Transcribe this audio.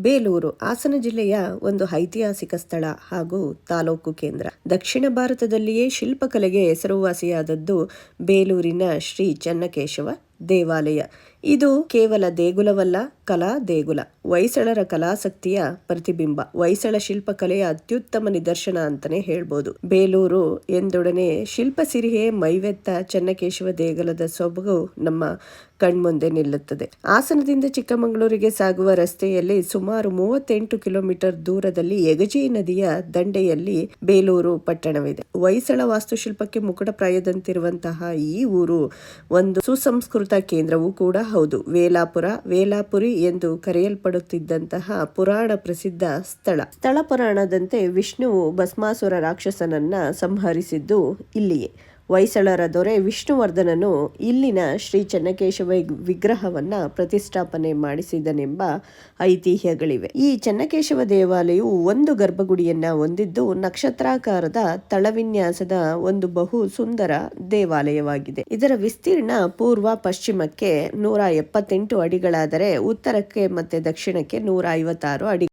ಬೇಲೂರು ಹಾಸನ ಜಿಲ್ಲೆಯ ಒಂದು ಐತಿಹಾಸಿಕ ಸ್ಥಳ ಹಾಗೂ ತಾಲೂಕು ಕೇಂದ್ರ. ದಕ್ಷಿಣ ಭಾರತದಲ್ಲಿಯೇ ಶಿಲ್ಪಕಲೆಗೆ ಹೆಸರುವಾಸಿಯಾದದ್ದು ಬೇಲೂರಿನ ಶ್ರೀ ಚೆನ್ನಕೇಶವ ದೇವಾಲಯ. ಇದು ಕೇವಲ ದೇಗುಲವಲ್ಲ, ಕಲಾ ದೇಗುಲ. ಹೊಯ್ಸಳರ ಕಲಾಸಕ್ತಿಯ ಪ್ರತಿಬಿಂಬ. ಹೊಯ್ಸಳ ಶಿಲ್ಪಕಲೆಯ ಅತ್ಯುತ್ತಮ ನಿದರ್ಶನ ಅಂತಾನೆ ಹೇಳ್ಬೋದು. ಬೇಲೂರು ಎಂದೊಡನೆ ಶಿಲ್ಪಸಿರಿಯೇ ಮೈವೆತ್ತ ಚೆನ್ನಕೇಶವ ದೇಗುಲದ ಸೊಬಗು ನಮ್ಮ ಕಣ್ಮುಂದೆ ನಿಲ್ಲುತ್ತದೆ. ಹಾಸನದಿಂದ ಚಿಕ್ಕಮಗಳೂರಿಗೆ ಸಾಗುವ ರಸ್ತೆಯಲ್ಲಿ ಸುಮಾರು 38 ಕಿಲೋಮೀಟರ್ ದೂರದಲ್ಲಿ ಯಗಜಿ ನದಿಯ ದಂಡೆಯಲ್ಲಿ ಬೇಲೂರು ಪಟ್ಟಣವಿದೆ. ಹೊಯ್ಸಳ ವಾಸ್ತುಶಿಲ್ಪಕ್ಕೆ ಮುಕುಟಪ್ರಾಯದಂತಿರುವಂತಹ ಈ ಊರು ಒಂದು ಸುಸಂಸ್ಕೃತ ಕೇಂದ್ರವೂ ಕೂಡ ಹೌದು. ವೇಲಾಪುರಿ ಎಂದು ಕರೆಯಲ್ಪಡುತ್ತಿದ್ದಂತಹ ಪುರಾಣ ಪ್ರಸಿದ್ಧ ಸ್ಥಳ ಪುರಾಣದಂತೆ ವಿಷ್ಣುವು ಭಸ್ಮಾಸುರ ರಾಕ್ಷಸನನ್ನ ಸಂಹರಿಸಿದ್ದು ಇಲ್ಲಿಯೇ. ಹೊಯ್ಸಳರ ದೊರೆ ವಿಷ್ಣುವರ್ಧನನು ಇಲ್ಲಿನ ಶ್ರೀ ಚೆನ್ನಕೇಶವ ವಿಗ್ರಹವನ್ನ ಪ್ರತಿಷ್ಠಾಪನೆ ಮಾಡಿಸಿದನೆಂಬ ಐತಿಹ್ಯಗಳಿವೆ. ಈ ಚೆನ್ನಕೇಶವ ದೇವಾಲಯವು ಒಂದು ಗರ್ಭಗುಡಿಯನ್ನ ಹೊಂದಿದ್ದು ನಕ್ಷತ್ರಾಕಾರದ ತಳವಿನ್ಯಾಸದ ಒಂದು ಬಹು ಸುಂದರ ದೇವಾಲಯವಾಗಿದೆ. ಇದರ ವಿಸ್ತೀರ್ಣ ಪೂರ್ವ ಪಶ್ಚಿಮಕ್ಕೆ 178 ಅಡಿಗಳಾದರೆ ಉತ್ತರಕ್ಕೆ ಮತ್ತೆ ದಕ್ಷಿಣಕ್ಕೆ 156 ಅಡಿ.